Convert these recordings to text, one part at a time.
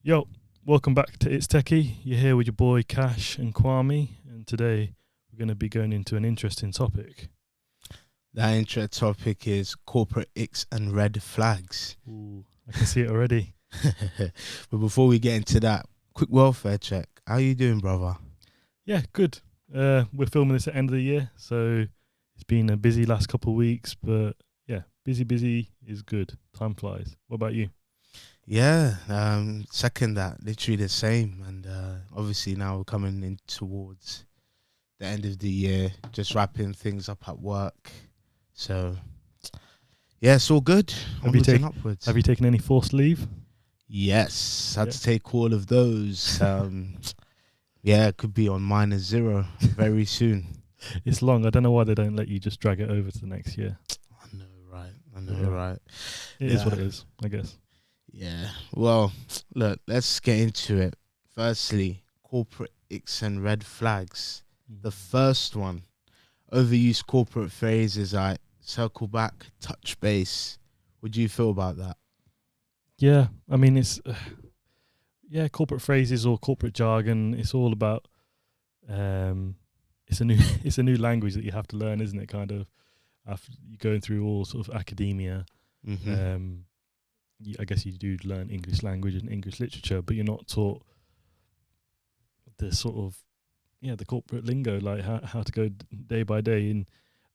Yo, welcome back to It's Techie. You're here with your boy Cash and Kwame, and today we're going to be going into an interesting topic. That intro topic is corporate icks and red flags. Ooh, I can see it already. But before we get into that, quick welfare check. How you doing, brother? Yeah, good. We're filming this at the end of the year, so it's been a busy last couple of weeks, but yeah, busy is good. Time flies. What about you? Yeah, second that, literally the same. And obviously now we're coming in towards the end of the year, just wrapping things up at work. So, yeah, it's all good. Onwards and upwards. Have you taken any forced leave? Yes, had to take all of those. Yeah, it could be on -0 very soon. It's long. I don't know why they don't let you just drag it over to the next year. I know, right? Right. It is what it is, I guess. Yeah. Well, look, let's get into it. Firstly, corporate icks and red flags. The first one, overused corporate phrases like circle back, touch base. What do you feel about that? Yeah, I mean, it's corporate phrases or corporate jargon. It's all about it's a new language that you have to learn, isn't it? Kind of after you're going through all sort of academia. Mm-hmm. I guess you do learn English language and English literature, but you're not taught the sort of the corporate lingo, like how to go day by day and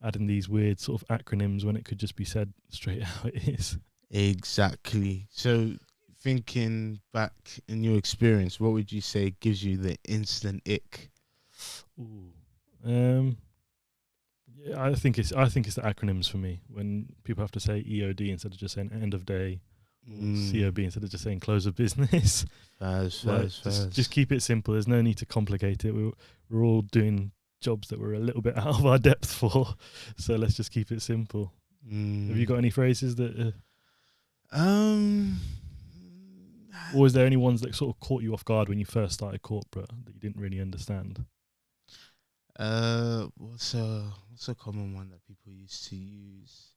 adding these weird sort of acronyms when it could just be said straight how it is. Exactly. So, thinking back in your experience, what would you say gives you the instant ick? Ooh. Yeah, I think it's the acronyms for me. When people have to say EOD instead of just saying end of day, or COB instead of just saying close of business. Just keep it simple. There's no need to complicate it. We're all doing jobs that we're a little bit out of our depth for, so let's just keep it simple. Have you got any phrases that? Or is there any ones that sort of caught you off guard when you first started corporate that you didn't really understand? What's a common one that people used to use?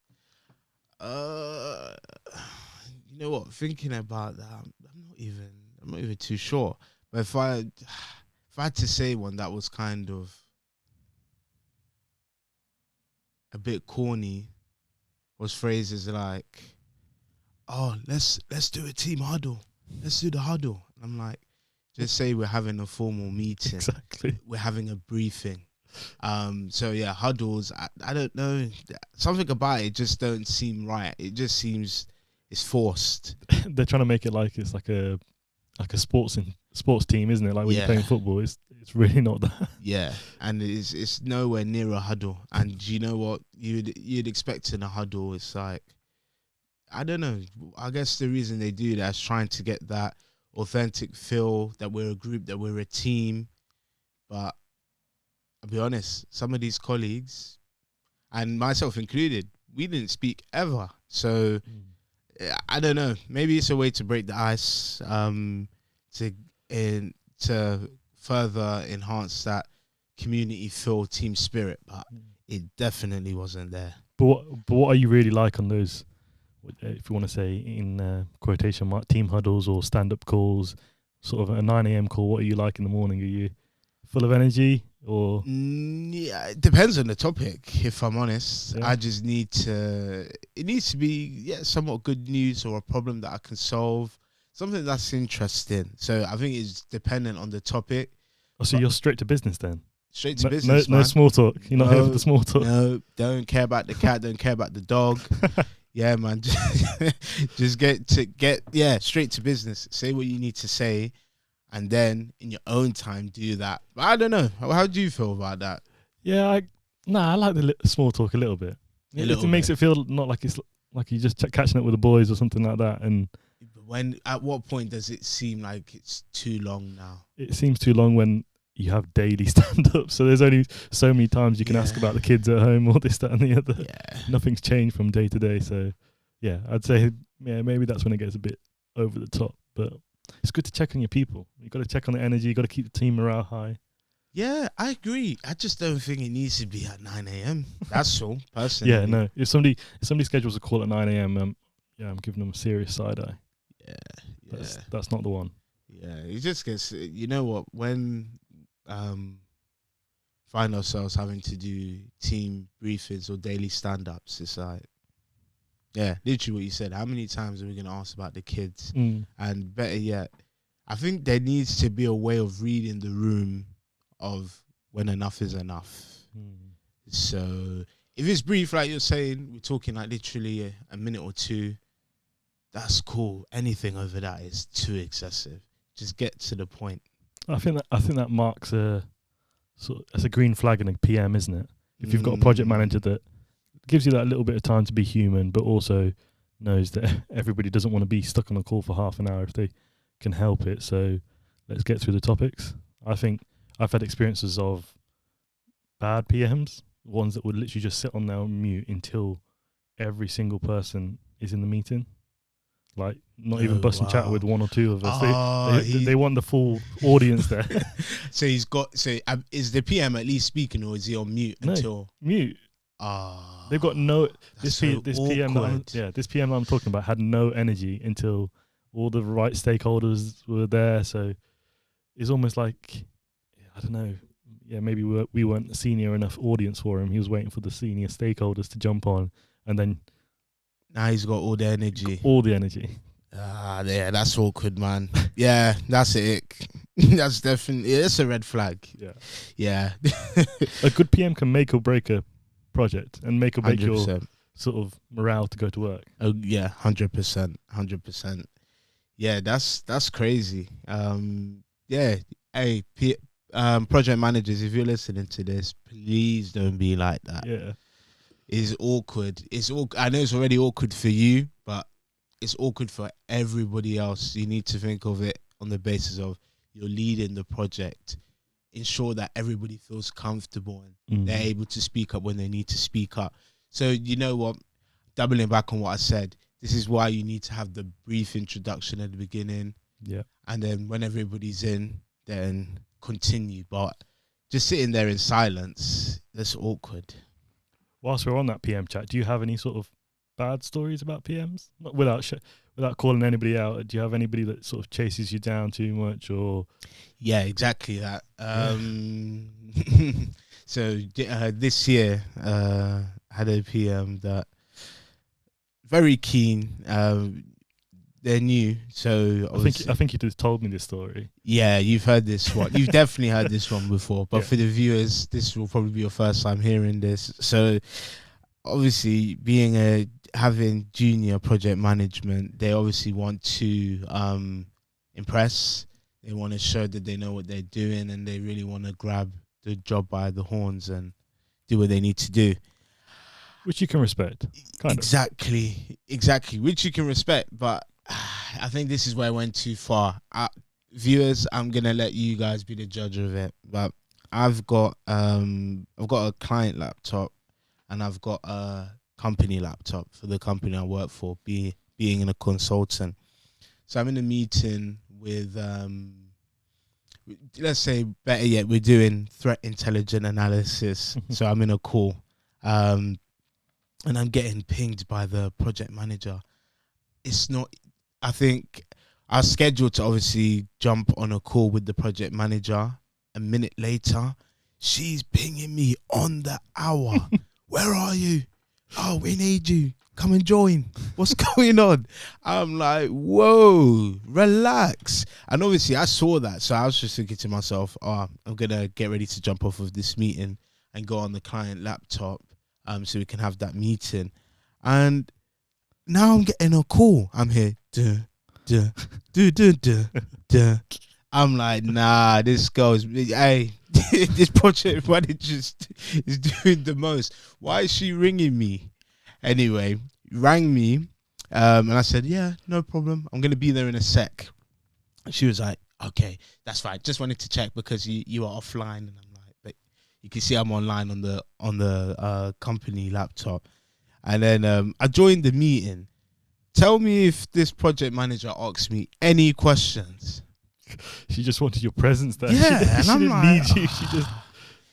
You know what? Thinking about that, I'm not even too sure. But if I had to say one that was kind of a bit corny, was phrases like, "Oh, let's do a team huddle. Let's do the huddle." And I'm like, just say we're having a formal meeting. Exactly. We're having a briefing. So yeah, huddles. I don't know. Something about it just don't seem right. It just seems it's forced. They're trying to make it like it's like a sports team, isn't it? Like when you're playing football, it's really not that. Yeah, and it's nowhere near a huddle. And you know what you'd expect in a huddle? It's like, I don't know. I guess the reason they do that is trying to get that authentic feel that we're a group, that we're a team. But I'll be honest, some of these colleagues, and myself included, we didn't speak ever. So I don't know. Maybe it's a way to break the ice, to further enhance that community feel, team spirit. But it definitely wasn't there. But what are you really like on those? If you want to say in quotation mark, team huddles or stand-up calls, sort of a 9 a.m. call, what are you like in the morning? Are you full of energy or? Yeah, it depends on the topic, if I'm honest. Yeah. I just it needs to be somewhat good news or a problem that I can solve, something that's interesting. So I think it's dependent on the topic. Oh, so you're straight to business then? Straight to business, no small talk. You're not here for the small talk? No, don't care about the cat, don't care about the dog. Yeah, man. Just get straight to business. Say what you need to say, and then in your own time do that. But I don't know. How do you feel about that? Yeah, I like the small talk a little bit. It makes it feel not like it's like you're just catching up with the boys or something like that. And at what point does it seem like it's too long now? It seems too long when you have daily stand-ups, so there's only so many times you can ask about the kids at home or this, that and the other. Nothing's changed from day to day, so yeah, I'd say maybe that's when it gets a bit over the top, but it's good to check on your people. You got to check on the energy, you got to keep the team morale high. Yeah, I agree. I just don't think it needs to be at 9 a.m. That's all, personally. Yeah, no, if somebody schedules a call at 9 a.m, I'm giving them a serious side eye. Yeah. That's not the one. Yeah, it just gets. You know what? When find ourselves having to do team briefings or daily stand-ups, it's like, yeah, literally what you said. How many times are we gonna ask about the kids? And better yet, I think there needs to be a way of reading the room of when enough is enough. So if it's brief, like you're saying, we're talking like literally a minute or two. That's cool. Anything over that is too excessive. Just get to the point. I think that marks it's a green flag in a PM, isn't it? If you've got a project manager that gives you that little bit of time to be human, but also knows that everybody doesn't want to be stuck on a call for half an hour if they can help it. So let's get through the topics. I think I've had experiences of bad PMs, ones that would literally just sit on their mute until every single person is in the meeting. Like, not even busting chat with one or two of us. They want the full audience there. So is the PM at least speaking, or is he on mute until mute? They've got no. This PM that I'm talking about had no energy until all the right stakeholders were there. So it's almost like, I don't know. Yeah, maybe we weren't a senior enough audience for him. He was waiting for the senior stakeholders to jump on, and then. Now he's got all the energy. Yeah, that's awkward, man. Yeah, that's it. That's definitely, it's a red flag. Yeah. A good PM can make or break a project and make or break 100%. Your sort of morale to go to work. Oh yeah, 100%. Yeah, that's crazy. Yeah. Hey, project managers, if you're listening to this, please don't be like that. Yeah. Is awkward. I know it's already awkward for you, but it's awkward for everybody else. You need to think of it on the basis of you're leading the project. Ensure that everybody feels comfortable and they're able to speak up when they need to speak up. So you know what? Doubling back on what I said, this is why you need to have the brief introduction at the beginning. Yeah. And then when everybody's in, then continue. But just sitting there in silence, that's awkward. Whilst we're on that PM chat, do you have any sort of bad stories about PMs? Not without calling anybody out, do you have anybody that sort of chases you down too much, or? Yeah, exactly that. So this year, had a PM that very keen. They're new, so I think you just told me this story. Yeah, you've heard this one. You've definitely heard this one before, but for the viewers, this will probably be your first time hearing this. So, obviously, having junior project management, they obviously want to impress. They want to show that they know what they're doing, and they really want to grab the job by the horns and do what they need to do. Which you can respect. Exactly. Which you can respect, but I think this is where I went too far. Viewers, I'm gonna let you guys be the judge of it. But I've got a client laptop, and I've got a company laptop for the company I work for, being a consultant. So I'm in a meeting with let's say, better yet, we're doing threat intelligence analysis. So I'm in a call, and I'm getting pinged by the project manager. I think I was scheduled to obviously jump on a call with the project manager. A minute later, she's pinging me on the hour. Where are you? Oh, we need you. Come and join. What's going on? I'm like, whoa, relax. And obviously I saw that. So I was just thinking to myself, I'm going to get ready to jump off of this meeting and go on the client laptop so we can have that meeting. And now I'm getting a call. I'm here. I'm like, nah, this girl's, hey, this project manager is doing the most. Why is she ringing me? Anyway, rang me, and I said, yeah, no problem. I'm going to be there in a sec. She was like, okay, that's fine. Just wanted to check because you are offline. And I'm like, but you can see I'm online on the company laptop. And then I joined the meeting. Tell me if this project manager asks me any questions. She just wanted your presence there. Yeah, she and didn't need you. She just,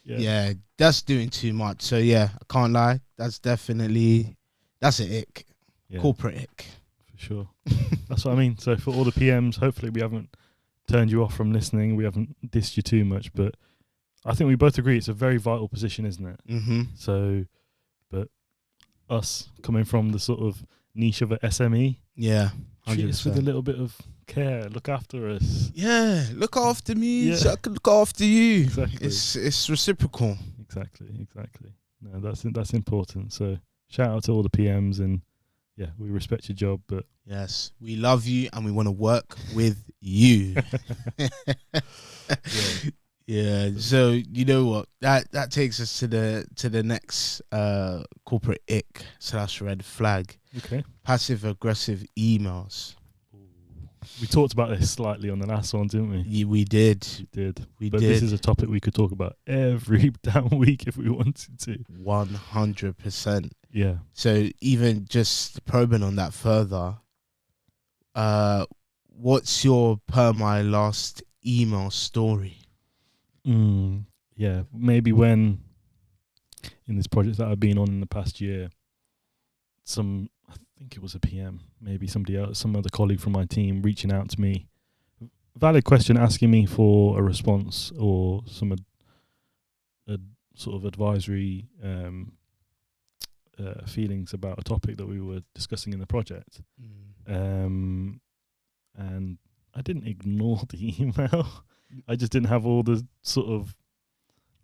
yeah, that's doing too much. So yeah, I can't lie. That's an ick. Yeah. Corporate ick. For sure. That's what I mean. So for all the PMs, hopefully we haven't turned you off from listening. We haven't dissed you too much, but I think we both agree it's a very vital position, isn't it? Mm-hmm. So, but us coming from the sort of niche of a SME, Yeah, 100%. treat us with a little bit of care. Look after us. Yeah, look after me so I can look after you. Exactly. It's reciprocal. Exactly. No, that's important. So shout out to all the PMs, and yeah, we respect your job, but yes, we love you and we want to work with you. Yeah. So you know what? That takes us to the next corporate ick / red flag. Okay. Passive aggressive emails. We talked about this slightly on the last one, didn't we? Yeah, we did. But this is a topic we could talk about every damn week if we wanted to. 100%. Yeah. So even just probing on that further, what's your per my last email story? Yeah, maybe when in this project that I've been on in the past year, I think it was a PM, maybe somebody else, some other colleague from my team reaching out to me, valid question, asking me for a response or some a sort of advisory feelings about a topic that we were discussing in the project. And I didn't ignore the email. I just didn't have all the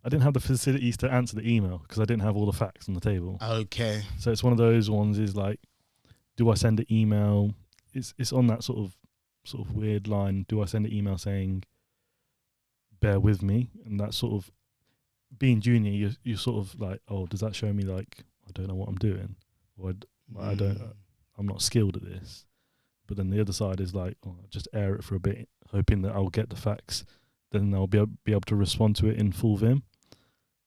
I didn't have the facilities to answer the email because I didn't have all the facts on the table. Okay. So it's one of those ones is like, do I send an email? It's on that sort of weird line. Do I send an email saying, bear with me? And that sort of, being junior, you're sort of like, oh, does that show me like, I don't know what I'm doing? Or I'm not skilled at this. But then the other side is like, oh, I'll just air it for a bit, hoping that I'll get the facts. Then I'll be able to respond to it in full vim.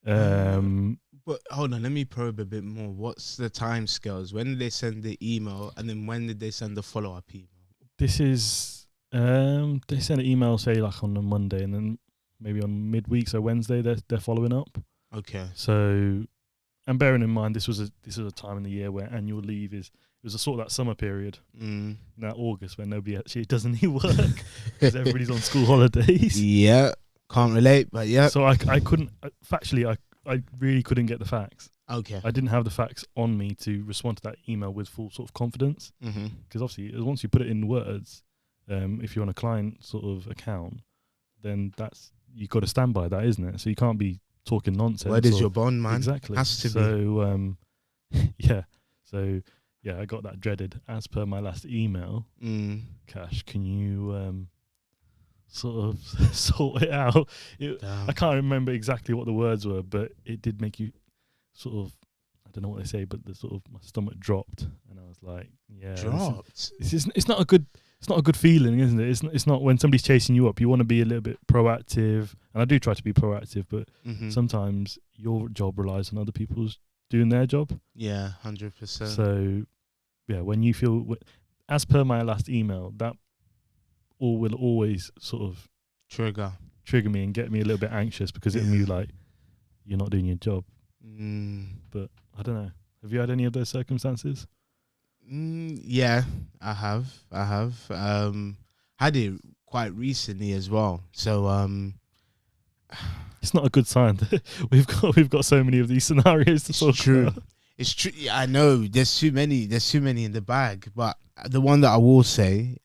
But hold on, let me probe a bit more. What's the time scales? When did they send the email, and then when did they send the follow-up email? This is they send an email, say like on a Monday, and then maybe on midweek, so Wednesday they're following up. Okay. So, and bearing in mind this was a time in the year where annual leave it was a sort of that summer period, that August when nobody actually does any work because everybody's on school holidays. Yeah, can't relate, but yeah. So I couldn't factually I really couldn't get the facts. Okay. I didn't have the facts on me to respond to that email with full sort of confidence. Because obviously, once you put it in words, if you're on a client sort of account, then you've got to stand by that, isn't it? So you can't be talking nonsense. Where is your bond, man? Exactly. Has to be. Yeah. So yeah, I got that dreaded as per my last email. Cash, can you sort of sort it out? I can't remember exactly what the words were, but it did make you sort of, I don't know what they say, but the sort of my stomach dropped, and I was like, yeah, dropped. It's not a good feeling, isn't it? It's not when somebody's chasing you up. You want to be a little bit proactive, and I do try to be proactive, but sometimes your job relies on other people's doing their job. Yeah, 100%. So yeah, when you feel, as per my last email, that will always sort of trigger me and get me a little bit anxious because it'll be like, you're not doing your job. But I don't know. Have you had any of those circumstances? Yeah, I have. Had it quite recently as well. So it's not a good sign. we've got so many of these scenarios to talk about. It's true. Yeah, I know. There's too many in the bag. But the one that I will say,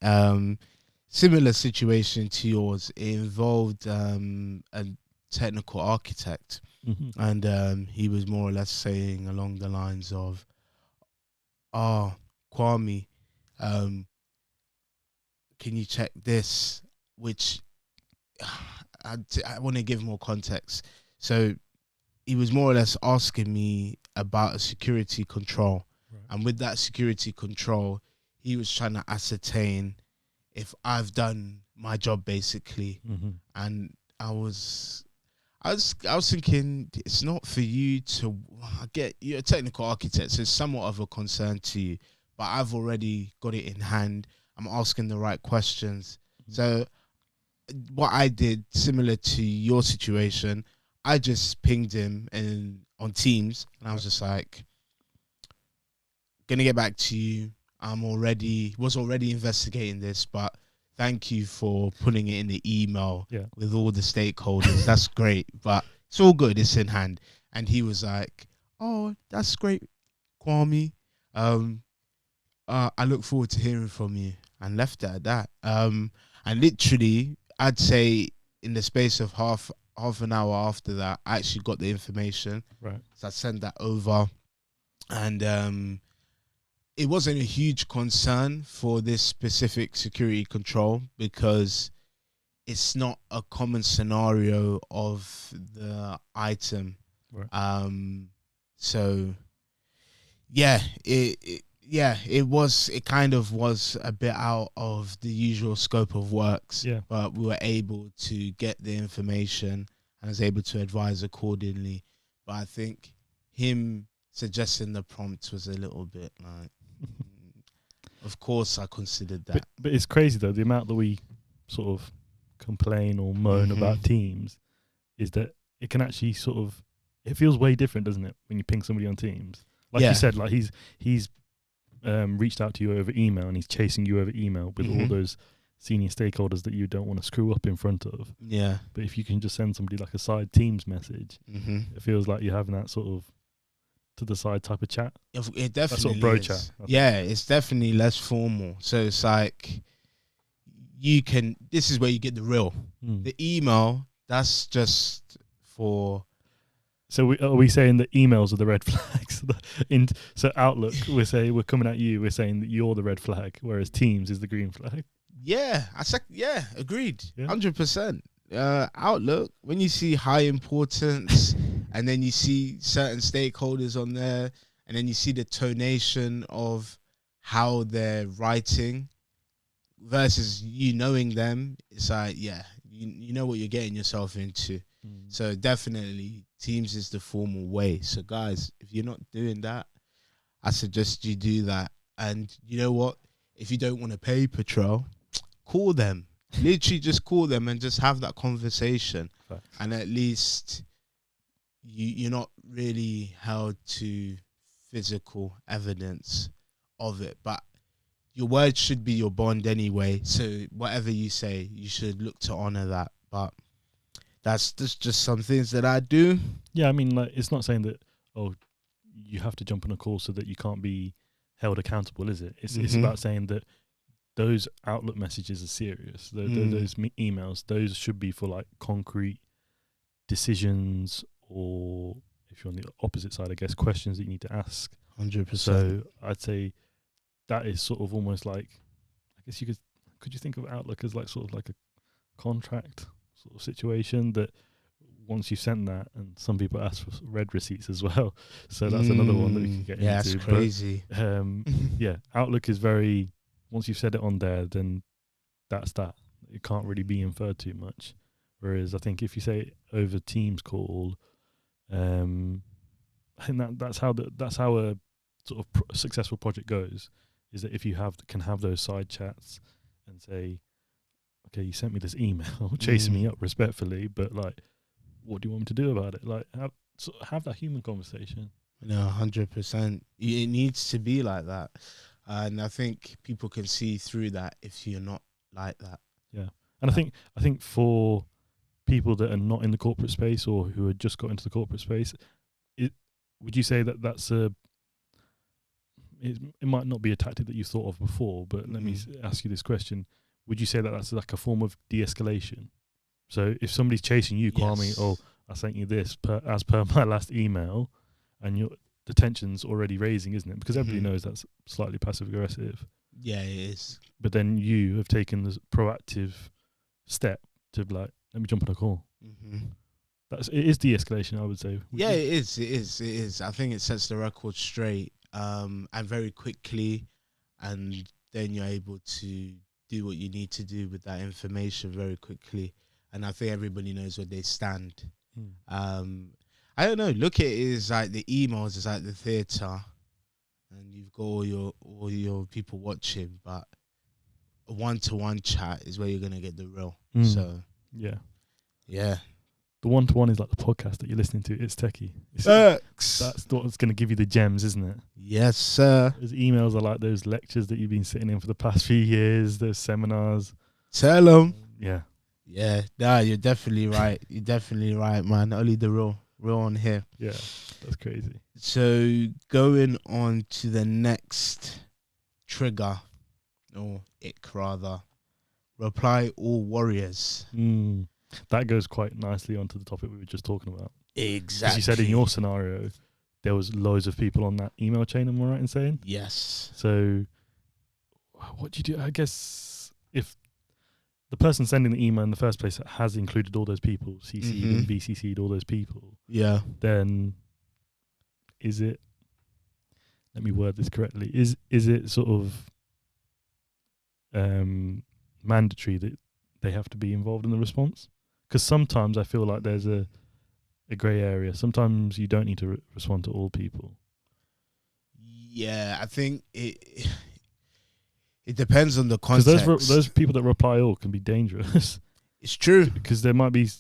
similar situation to yours, it involved a technical architect. And he was more or less saying along the lines of, Kwame, can you check this? Which I want to give more context. So he was more or less asking me about a security control. Right. And with that security control, he was trying to ascertain if I've done my job, basically. And I was thinking, it's not for you to get. You're a technical architect, so it's somewhat of a concern to you. But I've already got it in hand. I'm asking the right questions. So what I did, similar to your situation, I just pinged him on Teams, and I was just like, gonna get back to you. Was already investigating this, but thank you for putting it in the email Yeah. with all the stakeholders. That's great, but it's all good. It's in hand. And he was like, oh, that's great, Kwame. I look forward to hearing from you, and left it at that. And literally, I'd say in the space of half an hour after that, I actually got the information. Right. So I sent that over, and it wasn't a huge concern for this specific security control because it's not a common scenario of the item. Right. So yeah, it kind of was a bit out of the usual scope of works. Yeah. But we were able to get the information and I was able to advise accordingly. But I think him suggesting the prompt was a little bit like, of course I considered that. But it's crazy though, the amount that we sort of complain or moan about Teams is that it can actually sort of, it feels way different, doesn't it, when you ping somebody on Teams? Like you said, like he's reached out to you over email and he's chasing you over email with all those senior stakeholders that you don't want to screw up in front of. Yeah. But if you can just send somebody like a side Teams message, it feels like you're having that sort of to the side type of chat. It definitely that sort of bro is. chat. Yeah, it's definitely less formal. So it's like this is where you get the real. The email, that's just for. So are we saying that emails are the red flags? So Outlook, we're coming at you, we're saying that you're the red flag, whereas Teams is the green flag. Yeah, agreed. 100%. Outlook, when you see high importance and then you see certain stakeholders on there and then you see the tonation of how they're writing versus you knowing them, it's like, you know what you're getting yourself into. So definitely Teams is the formal way. So guys, if you're not doing that, I suggest you do that. And you know what? If you don't want to pay Patrol, call them. Literally just call them and just have that conversation. Facts. And at least you're not really held to physical evidence of it. But your word should be your bond anyway. So whatever you say, you should look to honor that. But that's just some things that I do. Yeah, I mean, like, it's not saying that, you have to jump on a call so that you can't be held accountable, is it? It's about saying that those Outlook messages are serious. Those emails, those should be for like concrete decisions, or if you're on the opposite side, I guess, questions that you need to ask. 100%. So I'd say that is sort of almost like, I guess could you think of Outlook as like sort of like a contract sort of situation that once you sent that, and some people ask for red receipts as well. So that's another one that we can get into. Yeah, that's crazy. But, Outlook is very, once you've said it on there, then that's that. It can't really be inferred too much. Whereas I think if you say it over Teams call, I think that's how a sort of successful project goes. Is that if you can have those side chats and say, okay, you sent me this email chasing me up respectfully, but like, what do you want me to do about it? Like, have that human conversation. No, 100%. It needs to be like that. And I think people can see through that if you're not like that. Yeah. And I think for people that are not in the corporate space or who had just got into the corporate space, would you say that that's it might not be a tactic that you thought of before, but let me ask you this question. Would you say that that's like a form of de-escalation? So if somebody's chasing you, Kwame, I sent you this as per my last email, and the tension's already raising, isn't it? Because everybody knows that's slightly passive aggressive. Yeah, it is. But then you have taken this proactive step to be like, let me jump on a call. It is de-escalation, I would say. It is. I think it sets the record straight, and very quickly, and then you're able to do what you need to do with that information very quickly. And I think everybody knows where they stand. I don't know. Look at it as like the emails is like the theatre, and you've got all your people watching. But a one-to-one chat is where you're gonna get the real. So yeah. The one-to-one is like the podcast that you're listening to. It's techie. Icks. That's what's going to give you the gems, isn't it? Yes, sir. Those emails are like those lectures that you've been sitting in for the past few years. Those seminars. Tell them. Yeah. Yeah, nah, you're definitely right. You're definitely right, man. Only the real on here. Yeah, that's crazy. So going on to the next trigger, or ick rather, reply all warriors. That goes quite nicely onto the topic we were just talking about. Exactly. Because you said in your scenario, there was loads of people on that email chain, am I right in saying? Yes. So what do you do? I guess if the person sending the email in the first place has included all those people, CC'd and BCC'd all those people, then is it, let me word this correctly, is it sort of mandatory that they have to be involved in the response? Because sometimes I feel like there's a grey area. Sometimes you don't need to respond to all people. Yeah, I think it depends on the context. Because those people that reply all can be dangerous. It's true. Because there might be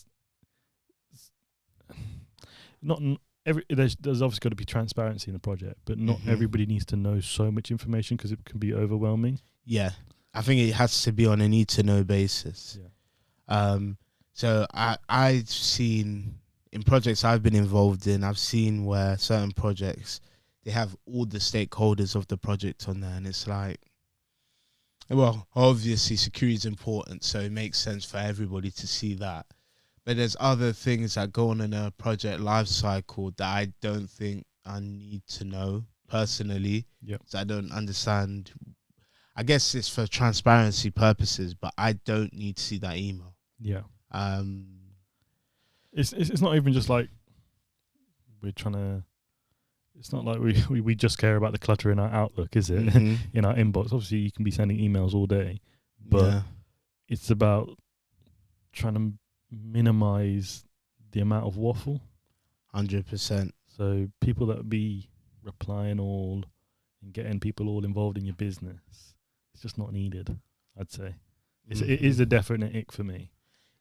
there's obviously got to be transparency in the project, but not everybody needs to know so much information because it can be overwhelming. Yeah, I think it has to be on a need to know basis. Yeah. So I've seen in projects I've been involved in, I've seen where certain projects, they have all the stakeholders of the project on there, and it's like, well, obviously security is important, so it makes sense for everybody to see that. But there's other things that go on in a project life cycle that I don't think I need to know personally. Yeah. So I don't understand. I guess it's for transparency purposes, but I don't need to see that email. Yeah. It's not even just like we're trying to. It's not like we just care about the clutter in our Outlook, is it? In our inbox. Obviously, you can be sending emails all day, but it's about trying to minimize the amount of waffle. 100%. So people that be replying all and getting people all involved in your business, it's just not needed, I'd say. It is a definite ick for me.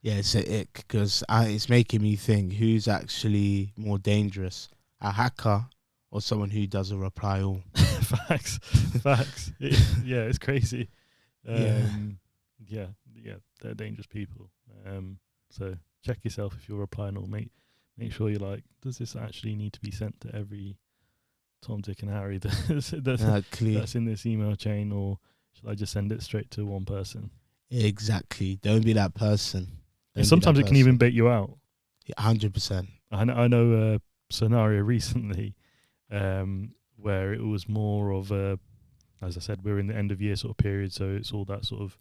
Yeah, it's an ick because it's making me think who's actually more dangerous, a hacker or someone who does a reply all. Facts. It's crazy. Yeah, they're dangerous people. So check yourself if you're replying all. Make sure you're like, does this actually need to be sent to every Tom, Dick, and Harry that's in this email chain, or should I just send it straight to one person? Exactly. Don't be that person. Sometimes it can even bait you out. 100%. I know a scenario recently where it was more of a, as I said, we're in the end of year sort of period, so it's all that sort of,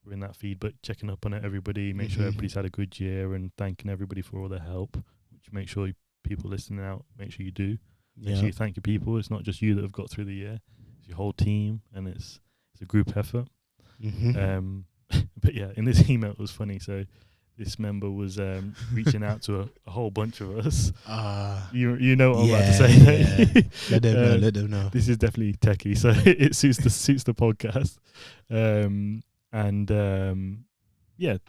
we're in that feed, but checking up on everybody, make sure everybody's had a good year and thanking everybody for all their help, which make sure people listening out, make sure you do. Make sure you thank your people. It's not just you that have got through the year. It's your whole team, and it's a group effort. But yeah, in this email, it was funny. So this member was reaching out to a whole bunch of us. You know what I'm about to say. Yeah. Let them know. This is definitely techie, so it suits the podcast.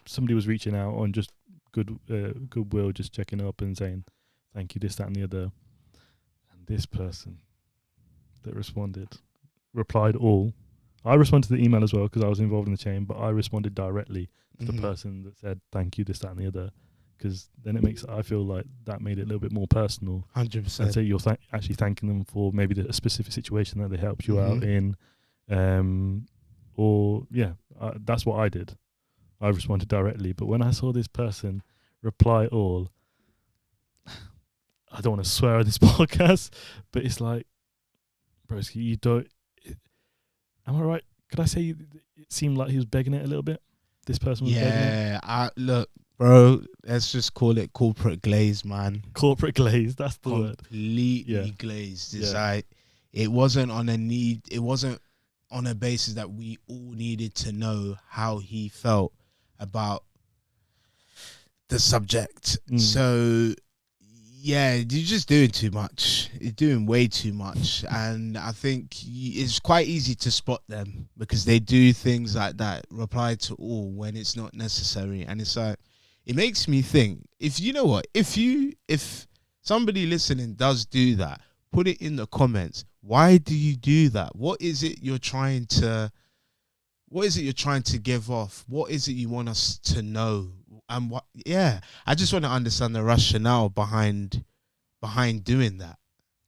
Somebody was reaching out on just goodwill, just checking up and saying thank you, this, that, and the other. And this person that replied all. I responded to the email as well because I was involved in the chain, but I responded directly to the person that said thank you, this, that, and the other, because then I feel like that made it a little bit more personal. 100%. And so you're actually thanking them for maybe a specific situation that they helped you out in. That's what I did. I responded directly, but when I saw this person reply all, I don't want to swear on this podcast, but it's like, broski, you don't. Am I right? Could I say it seemed like he was begging it a little bit? This person was begging it? Yeah, look, bro, let's just call it corporate glaze, man. Corporate glaze, that's the word. Completely glazed. It's like, it wasn't on a need, it wasn't on a basis that we all needed to know how he felt about the subject. So yeah, you're just doing too much. You're doing way too much. And I think it's quite easy to spot them because they do things like that, reply to all when it's not necessary. And it's like, it makes me think, if somebody listening does do that, put it in the comments. Why do you do that? What is it you're trying to what is it you're trying to give off? What is it you want us to know? And what? Yeah, I just want to understand the rationale behind doing that.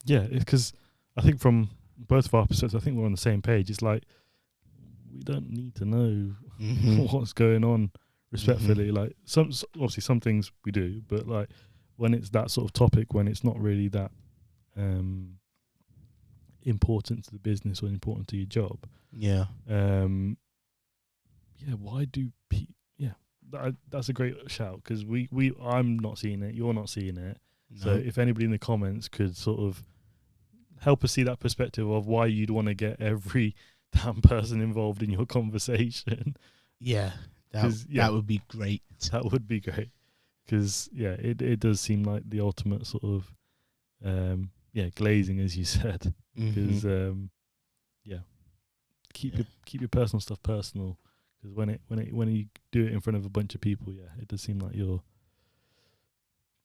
Yeah, because I think from both of our perspectives, I think we're on the same page. It's like we don't need to know what's going on. Respectfully, like obviously some things we do, but like when it's that sort of topic, when it's not really that important to the business or important to your job. Yeah. Why do that's a great shout, because I'm not seeing it, you're not seeing it. No. So if anybody in the comments could sort of help us see that perspective of why you'd want to get every damn person involved in your conversation. Yeah. That would be great. That would be great. Because, it does seem like the ultimate sort of, glazing, as you said. Because, keep your personal stuff personal. Because when you do it in front of a bunch of people, it does seem like you're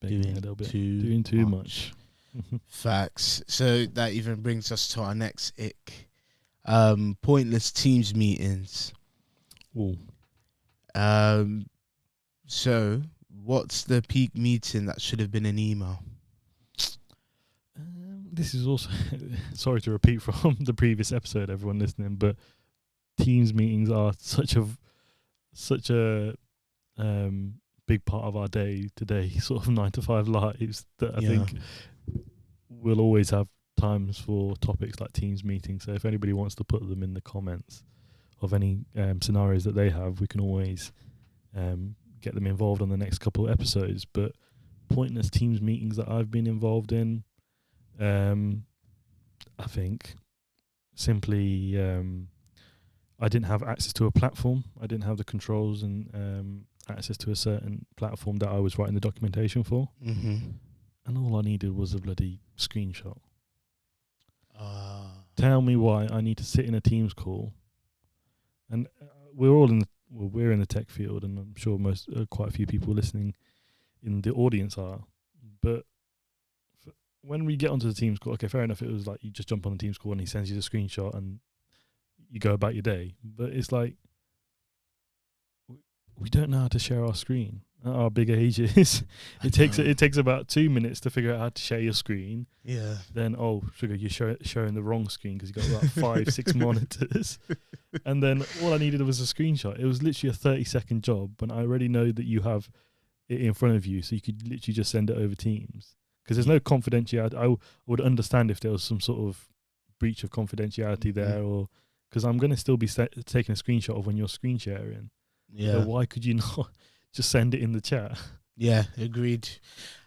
doing too much. Facts. So that even brings us to our next ick. Pointless Teams meetings. Ooh. So what's the peak meeting that should have been an email? This is also sorry to repeat from the previous episode, everyone listening, but Teams meetings are such a big part of our day today, sort of 9 to 5 lives, that I think we'll always have times for topics like Teams meetings. So if anybody wants to put them in the comments of any scenarios that they have, we can always get them involved on the next couple of episodes. But pointless Teams meetings that I've been involved in, I think simply I didn't have access to a platform. I didn't have the controls and access to a certain platform that I was writing the documentation for. And all I needed was a bloody screenshot. Tell me why I need to sit in a Teams call. And we're in the tech field, and I'm sure quite a few people listening in the audience are. But when we get onto the Teams call, okay, fair enough. It was like you just jump on the Teams call and he sends you the screenshot and you go about your day. But it's like we don't know how to share our screen at our big ages. It takes about 2 minutes to figure out how to share your screen. Yeah. Then sugar, you're showing the wrong screen because you got about 5-6 monitors. And then all I needed was a screenshot. It was literally a 30-second job, and I already know that you have it in front of you, so you could literally just send it over Teams. Because there's no confidentiality. I would understand if there was some sort of breach of confidentiality there, or because I'm going to still be taking a screenshot of when you're screen sharing. Yeah. So why could you not just send it in the chat? Yeah, agreed.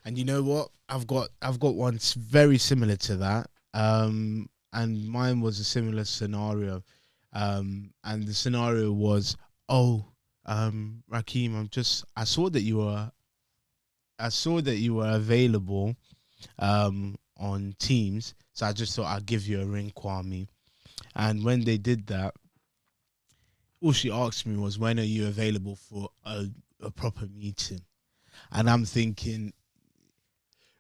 And you know what? I've got one very similar to that. And mine was a similar scenario. And the scenario was, Rakeem, I saw that you were available on Teams, so I just thought I'd give you a ring, Kwame. And when they did that, all she asked me was, when are you available for a proper meeting? And I'm thinking,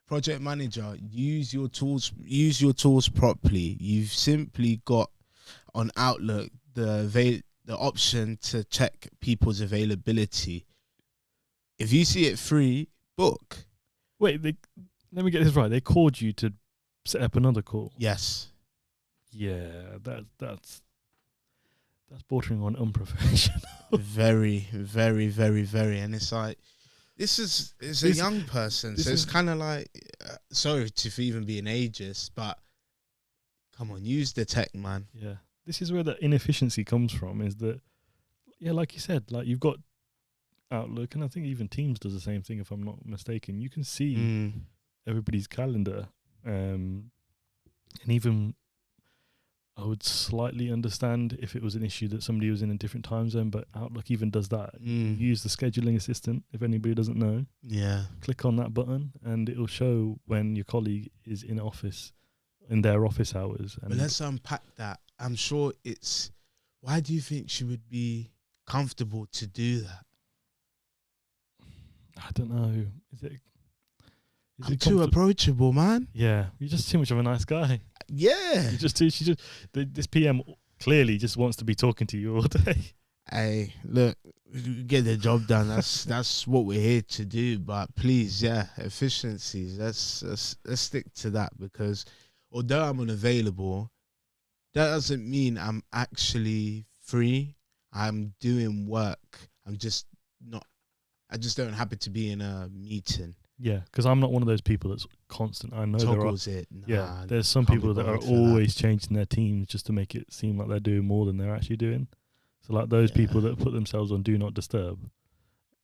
project manager, use your tools properly. You've simply got on Outlook the option to check people's availability. If you see it free, book. Wait, let me get this right. They called you to set up another call. Yes. Yeah, that's bordering on unprofessional. Very, very, very, very. And it's like, it's a young person, so it's kind of like, sorry to even be an ageist, but come on, use the tech, man. Yeah, this is where the inefficiency comes from. Is that, like you said, like you've got Outlook, and I think even Teams does the same thing, if I'm not mistaken. You can see everybody's calendar, and even I would slightly understand if it was an issue that somebody was in a different time zone, but Outlook even does that. Use the scheduling assistant, if anybody doesn't know. Yeah. Click on that button and it'll show when your colleague is in office, in their office hours. But let's unpack that. I'm sure why do you think she would be comfortable to do that? I don't know. I'm too approachable, man. Yeah. You're just too much of a nice guy. Yeah. This PM clearly just wants to be talking to you all day. Hey, look, get the job done. That's what we're here to do. But please, yeah, efficiencies. Let's stick to that, because although I'm unavailable, that doesn't mean I'm actually free. I'm doing work. I'm just not. I just don't happen to be in a meeting. Yeah, because I'm not one of those people that's constant. I know Toggles there are. it. Nah, Yeah, there's some can't be people that are bothered for that. always changing their teams just to make it seem like they're doing more than they're actually doing. So like those people that put themselves on Do Not Disturb,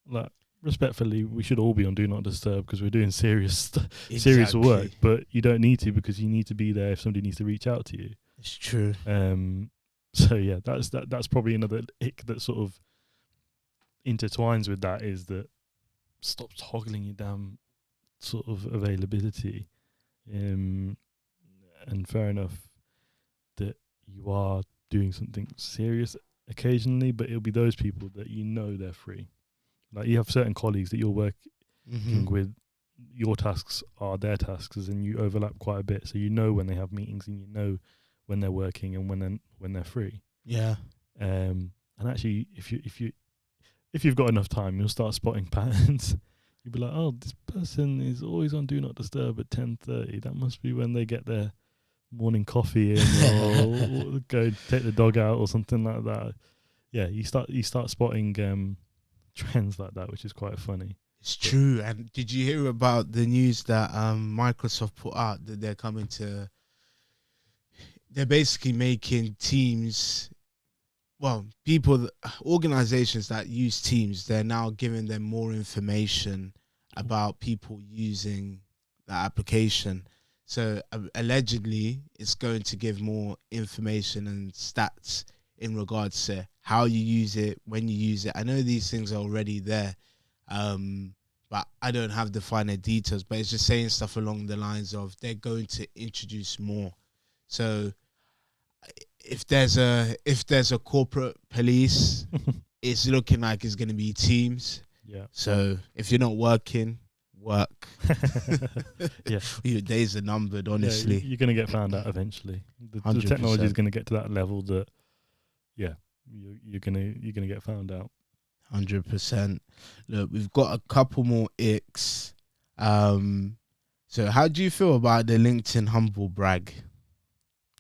like respectfully, we should all be on Do Not Disturb because we're doing serious serious work. But you don't need to, because you need to be there if somebody needs to reach out to you. It's true. So yeah, that's probably another ick that sort of intertwines with that, is that stop toggling your damn sort of availability. And fair enough that you are doing something serious occasionally, but it'll be those people that you know they're free. Like you have certain colleagues that you're working with, your tasks are their tasks, and you overlap quite a bit, so you know when they have meetings and you know when they're working and when they're free. Yeah. And actually, if you've got enough time, you'll start spotting patterns. You'll be like, oh, this person is always on Do Not Disturb at 10:30. That must be when they get their morning coffee in, or go take the dog out or something like that. Yeah, you start spotting trends like that, which is quite funny. It's true. And did you hear about the news that Microsoft put out that they're basically making Teams, organizations that use Teams, they're now giving them more information about people using that application. So allegedly, it's going to give more information and stats in regards to how you use it, when you use it. I know these things are already there, but I don't have the finer details. But it's just saying stuff along the lines of they're going to introduce more. So if there's a corporate police, it's looking like it's going to be Teams. Yeah. So if you're not working, work. Yeah. Your days are numbered, honestly. Yeah, you're going to get found out eventually. The technology is going to get to that level that, yeah, you're going to get found out. 100%. Look, we've got a couple more icks. So how do you feel about the LinkedIn humble brag?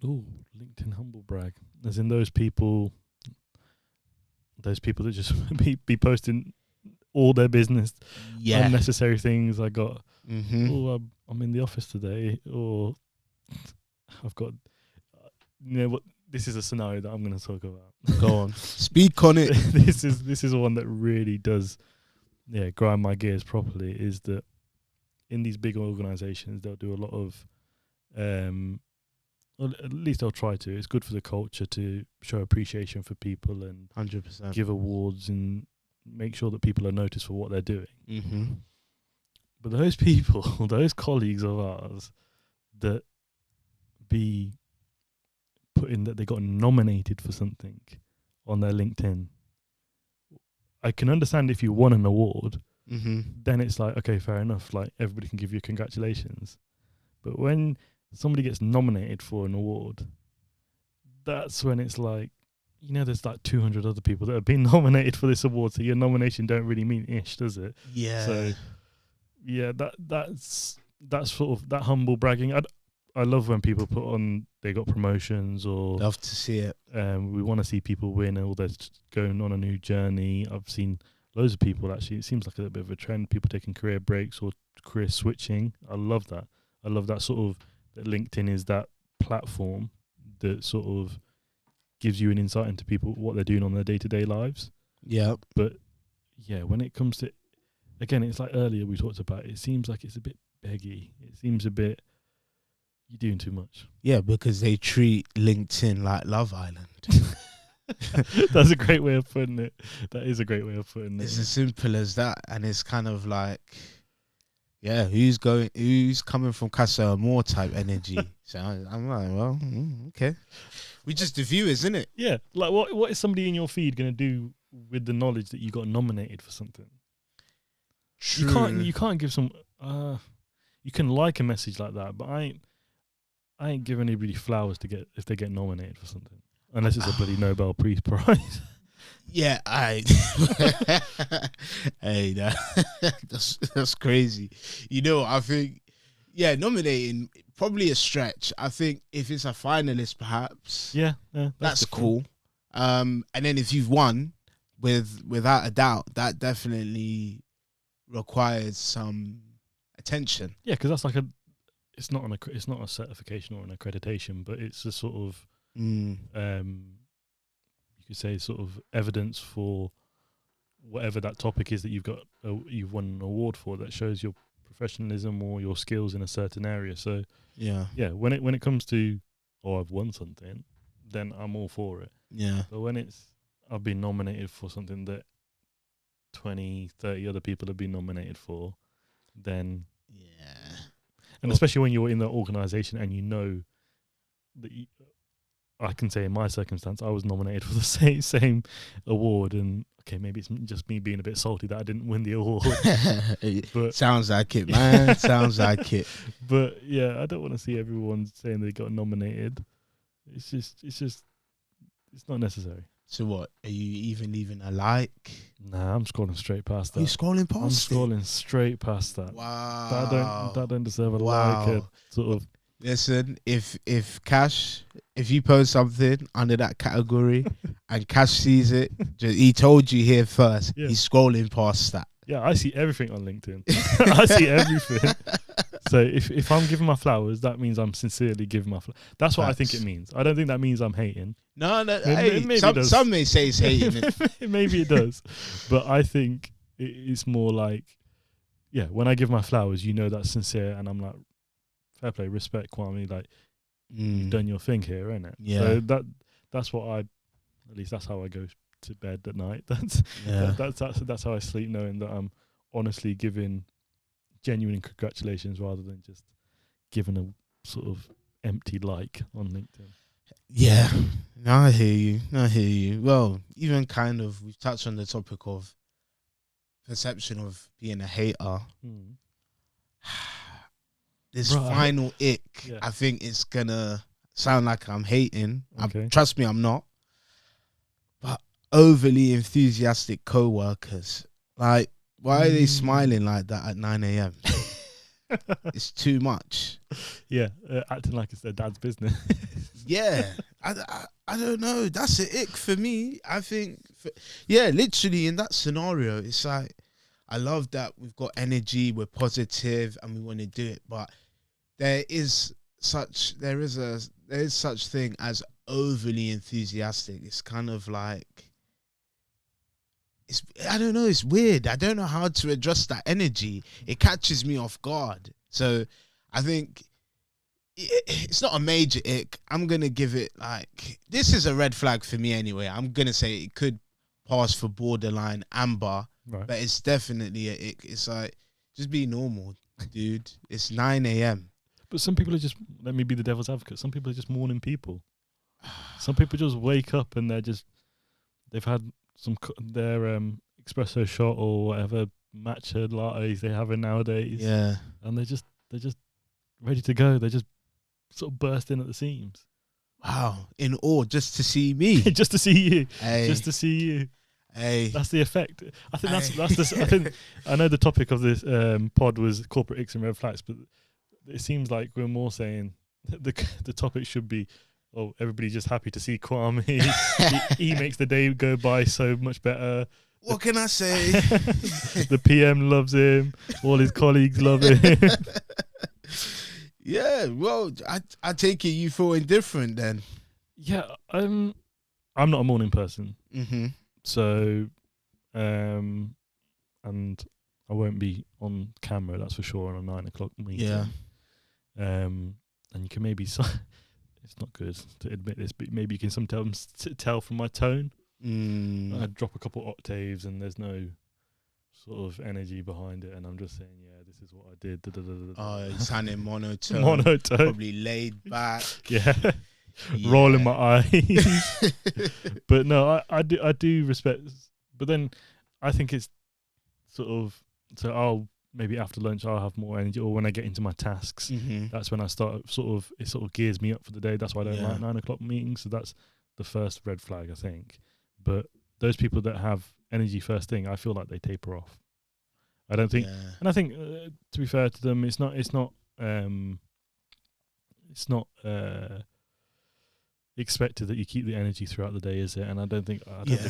Ooh, LinkedIn humble brag. As in those people that just be posting all their business, unnecessary things. I got, I'm in the office today, or I've got, what? This is a scenario that I'm going to talk about. Go on, speak on it. This is one that really does, grind my gears properly. Is that in these big organizations, they'll do a lot of, well, at least they'll try to. It's good for the culture to show appreciation for people and 100% give awards and make sure that people are noticed for what they're doing. But those people, those colleagues of ours that be putting that they got nominated for something on their LinkedIn, I can understand if you won an award, then it's like, okay, fair enough. Like everybody can give you congratulations. But when somebody gets nominated for an award, that's when it's like, there's like 200 other people that have been nominated for this award, so your nomination don't really mean ish, does it? Yeah. So, yeah, that's sort of that humble bragging. I love when people put on they got promotions, or love to see it. We want to see people win, or they're going on a new journey. I've seen loads of people, actually. It seems like a bit of a trend. People taking career breaks or career switching. I love that. I love that sort of, that LinkedIn is that platform that sort of gives you an insight into people, what they're doing on their day-to-day lives. Yeah. But yeah, when it comes to, again, it's like earlier we talked about, it seems like it's a bit beggy. It seems a bit, you're doing too much. Yeah, because they treat LinkedIn like Love Island. That's a great way of putting it. That is a great way of putting it. It's as simple as that. And it's kind of like, yeah, who's coming from Casa Amor type energy. So I'm like, well, okay. We just the viewers, isn't it? Yeah. Like what is somebody in your feed going to do with the knowledge that you got nominated for something? True. You can't give some, you can like a message like that, but I ain't giving anybody flowers if they get nominated for something. Unless it's a bloody Nobel Peace Prize. Yeah, hey, that's crazy. You know, I think, yeah, nominating probably a stretch. I think if it's a finalist, perhaps Yeah, that's different. cool. And then if you've won, without a doubt, that definitely requires some attention. Yeah, because that's like it's not a certification or an accreditation, but it's a sort of you could say sort of evidence for whatever that topic is that you've won an award for, that shows your professionalism or your skills in a certain area. So Yeah, when it comes to, oh, I've won something, then I'm all for it. yeah. But when I've been nominated for something that 20, 30 other people have been nominated for, then Yeah. and especially when you're in the organisation and you know that I can say in my circumstance I was nominated for the same award, and okay, maybe it's just me being a bit salty that I didn't win the award. But Sounds like it, man. Sounds like it. But yeah, I don't want to see everyone saying they got nominated. It's not necessary. So what? Are you even leaving a like? Nah, I'm scrolling straight past that. Are you scrolling past I'm scrolling straight past that. Wow. That don't deserve a like. A sort of. Listen, if you post something under that category and Cash sees it, he told you here first. Yeah. He's scrolling past that. Yeah, I see everything on LinkedIn. I see everything. So if I'm giving my flowers, that means I'm sincerely giving my flowers. That's what I think it means. I don't think that means I'm hating. No. Maybe some may say it's hating. Maybe it does. But I think it's more like, yeah, when I give my flowers, you know that's sincere, and I'm like, fair play, respect, Kwame, like, you've done your thing here, ain't it? Yeah. So that's what at least that's how I go to bed at night. That's how I sleep, knowing that I'm honestly giving genuine congratulations rather than just giving a sort of empty like on LinkedIn. Yeah, no, I hear you. Well, even kind of, we've touched on the topic of perception of being a hater. This final ick, I think it's gonna sound like I'm hating. Okay. Trust me, I'm not. But overly enthusiastic co-workers, like, why are they smiling like that at 9 a.m? It's too much. Yeah, acting like it's their dad's business. Yeah, I don't know. That's an ick for me. I think, literally in that scenario, it's like, I love that we've got energy, we're positive, and we want to do it. But there is such thing as overly enthusiastic. It's kind of like, I don't know, it's weird. I don't know how to address that energy. It catches me off guard. So I think it's not a major ick. I'm going to give it, like, this is a red flag for me anyway. I'm going to say it could pass for borderline amber, but it's definitely a ick. It's like, just be normal, dude. It's 9 a.m. But some people are just, let me be the devil's advocate, some people are just morning people. Some people just wake up and they've had their espresso shot or whatever matcha lattes they have nowadays. Yeah. And they're just ready to go. They just sort of burst in at the seams. Wow. In awe just to see me. Just to see you. Hey. Just to see you. Hey. That's the effect. I think I think I know the topic of this pod was corporate icks and red flags, but it seems like we're more saying the topic should be, oh, everybody's just happy to see Kwame. he makes the day go by so much better. What can I say? The PM loves him. All his colleagues love him. Yeah, well, I take it you feel indifferent then. Yeah, I'm not a morning person. Mm-hmm. So, and I won't be on camera, that's for sure, on a 9 o'clock meeting. Yeah. And you can maybe, it's not good to admit this, but maybe you can sometimes tell from my tone. I drop a couple octaves and there's no sort of energy behind it, and I'm just saying, yeah, this is what I did. Oh, you sounding monotone. Monotone. Probably laid back. Yeah. Rolling my eyes. But no, I do respect, but then I think it's sort of, so I'll maybe after lunch I'll have more energy, or when I get into my tasks, that's when I start it sort of gears me up for the day. That's why I don't like 9 o'clock meetings. So that's the first red flag, I think. But those people that have energy first thing, I feel like they taper off. I don't think, and I think to be fair to them, it's not expected that you keep the energy throughout the day, is it? And I don't think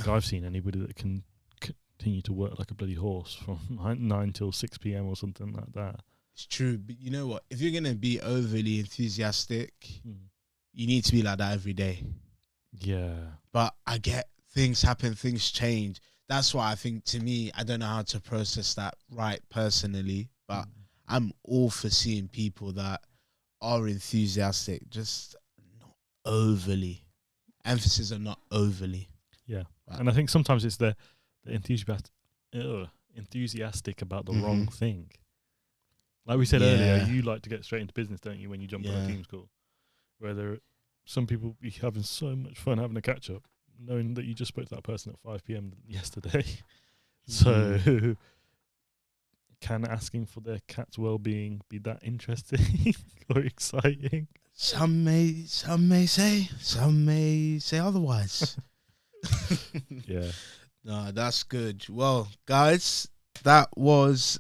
I've seen anybody that can continue to work like a bloody horse from 9 till 6 p.m. or something like that. It's true, but you know what? If you're gonna be overly enthusiastic, you need to be like that every day. Yeah. But I get things happen, things change. That's why I think, to me, I don't know how to process that right personally, but I'm all for seeing people that are enthusiastic, just not overly. Emphasis on not overly. Yeah. And I think sometimes it's the enthusiastic about the wrong thing. Like we said earlier, you like to get straight into business, don't you, when you jump on a Teams call? Where some people be having so much fun having a catch up, knowing that you just spoke to that person at 5 p.m. yesterday. So can asking for their cat's well-being be that interesting or exciting? Some may say otherwise. Yeah. No, that's good. Well, guys, that was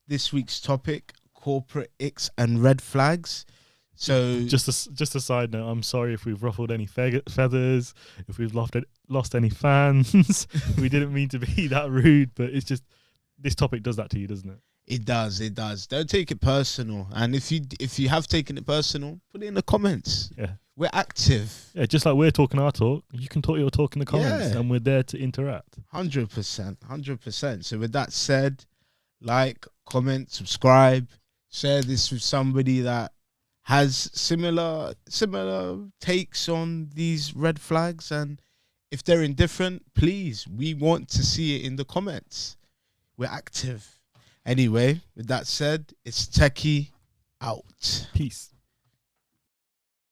this week's topic: corporate icks and red flags. So just a side note, I'm sorry if we've ruffled any feathers, if we've lost any fans. We didn't mean to be that rude, but it's just, this topic does that to you, doesn't it? It does. Don't take it personal. And if you have taken it personal, put it in the comments. Yeah. We're active. Yeah, just like we're talking our talk, you can talk your talk in the comments, and we're there to interact. 100%. So with that said, like, comment, subscribe, share this with somebody that has similar takes on these red flags, and if they're indifferent, please, we want to see it in the comments. We're active. Anyway, with that said, it's Techie out. Peace.